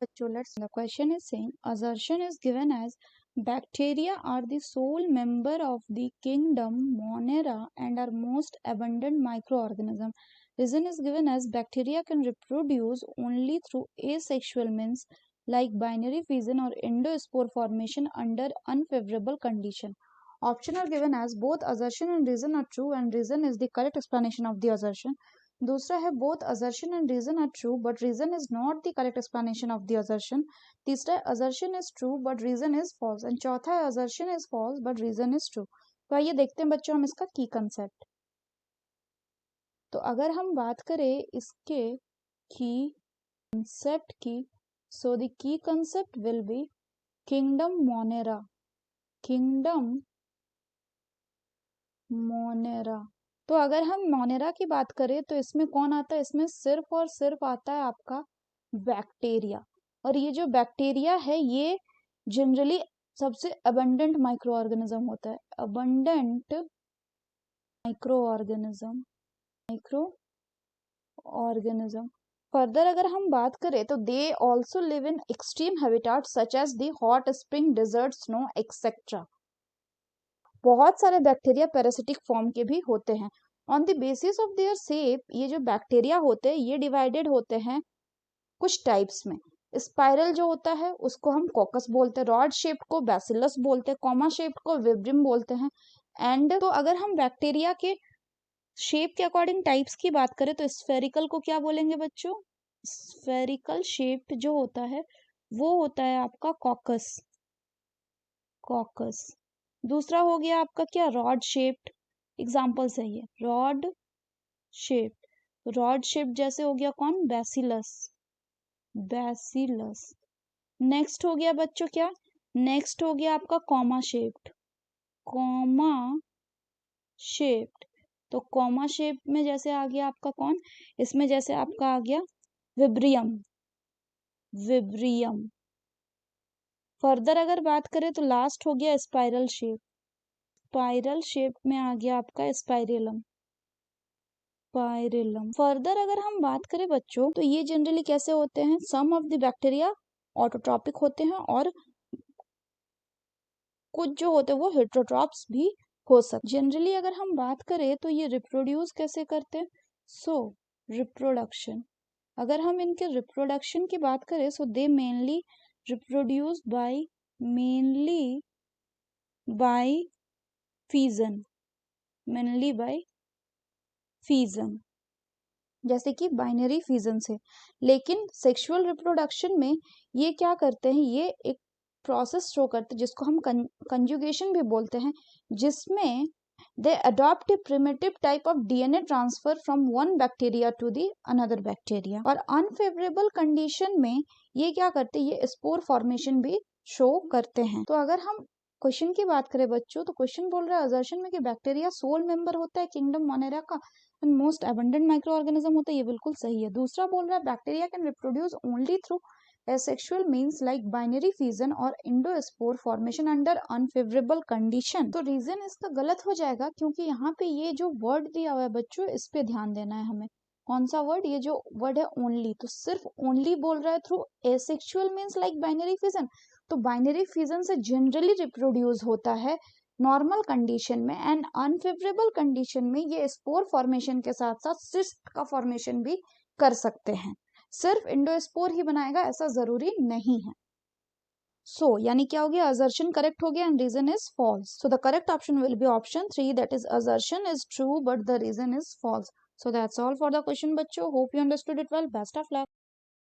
So the question is saying assertion is given as bacteria are the sole member of the kingdom Monera and are most abundant microorganism. Reason is given as bacteria can reproduce only through asexual means like binary fission or endospore formation under unfavorable condition. Option are given as both assertion and reason are true and reason is the correct explanation of the assertion. दूसरा है both assertion and reason are true but reason is not the correct explanation of the assertion. तीसरा है assertion is true but reason is false and चौथा है assertion is false but reason is true. तो आइए देखते हैं बच्चों हम इसका की कंसेप्ट. तो अगर हम बात करें इसके की कंसेप्ट की, so the key concept will be kingdom Monera. kingdom Monera. तो अगर हम मोनेरा की बात करें तो इसमें कौन आता है, इसमें सिर्फ और सिर्फ आता है आपका बैक्टीरिया. और ये जो बैक्टीरिया है ये जनरली सबसे अबंडेंट माइक्रो ऑर्गेनिज्म होता है. Abundant micro organism. फर्दर अगर हम बात करें तो they also live in extreme habitat such as the hot spring, desert, snow etcetera. बहुत सारे बैक्टीरिया पैरासिटिक फॉर्म के भी होते हैं. On the basis of their shape ये जो बैक्टीरिया होते हैं ये डिवाइडेड होते हैं कुछ टाइप्स में. स्पाइरल जो होता है उसको हम कॉकस बोलते हैं, रॉड शेप्ड को बैसिलस बोलते हैं, कॉमा शेप्ड को विब्रियम बोलते हैं. एंड तो अगर हम बैक्टीरिया के शेप के अकॉर्डिंग टाइप्स की बात करें तो स्फेरिकल को क्या बोलेंगे बच्चों, स्फेरिकल शेप जो होता है वो होता है आपका कॉकस. दूसरा हो गया आपका क्या, रॉड शेप्ड. एग्जाम्पल सही है रॉड शेप्ड जैसे हो गया कौन, बैसिलस. नेक्स्ट हो गया बच्चों क्या, नेक्स्ट हो गया आपका कॉमा शेप्ड. तो कॉमा शेप में जैसे आ गया आपका कौन, इसमें जैसे आपका आ गया विब्रियम. फर्दर अगर बात करें तो लास्ट हो गया स्पाइरल शेप में आ गया आपका स्पाइरेलम. फर्दर अगर हम बात करें बच्चों तो ये जनरली कैसे होते हैं, सम ऑफ द बैक्टीरिया ऑटोट्रॉपिक होते हैं और कुछ जो होते हैं वो हेटेरोट्रॉप्स भी हो सकते. जनरली अगर हम बात करें तो ये रिप्रोड्यूस कैसे करते हैं, सो रिप्रोडक्शन. अगर हम इनके रिप्रोडक्शन की बात करें so they mainly reproduce by fission, जैसे कि बाइनरी फिजन से. लेकिन सेक्सुअल रिप्रोडक्शन में ये क्या करते हैं, ये एक प्रोसेस शो करते हैं जिसको हम कंजुगेशन भी बोलते हैं, जिसमें they adopt a primitive type of DNA transfer from one bacteria to the another bacteria. और अनफेवरेबल कंडीशन में ये क्या करते हैं, ये स्पोर फॉर्मेशन भी शो करते हैं. तो अगर हम क्वेश्चन की बात करें बच्चों तो क्वेश्चन बोल रहा है असर्शन में कि बैक्टीरिया सोल मेंबर होता है किंगडम मोनेरा का and most abundant micro organism होता है, ये बिल्कुल सही है. दूसरा बोल रहा है bacteria can reproduce only through asexual means like binary fission और endospore formation under unfavorable condition. तो रीजन इसका गलत हो जाएगा क्योंकि यहाँ पे ये जो वर्ड दिया हुआ है बच्चों इस पे ध्यान देना है हमें. कौन सा वर्ड, ये जो वर्ड है ओनली, तो सिर्फ ओनली बोल रहा है through asexual means like binary fission. तो बाइनरी फिजन से जनरली रिप्रोड्यूस होता है नॉर्मल कंडीशन में एंड अनफेवरेबल कंडीशन में ये स्पोर फॉर्मेशन के साथ साथ सिस्ट का फॉर्मेशन भी कर सकते हैं. सिर्फ इंडोस्पोर ही बनाएगा ऐसा जरूरी नहीं है. सो यानी क्या हो गया, असर्शन करेक्ट हो गया and reason is false. So the correct option will be option 3 that is assertion is true but the reason is false. So that's all for the question बच्चों. Hope you understood it well. Best of luck.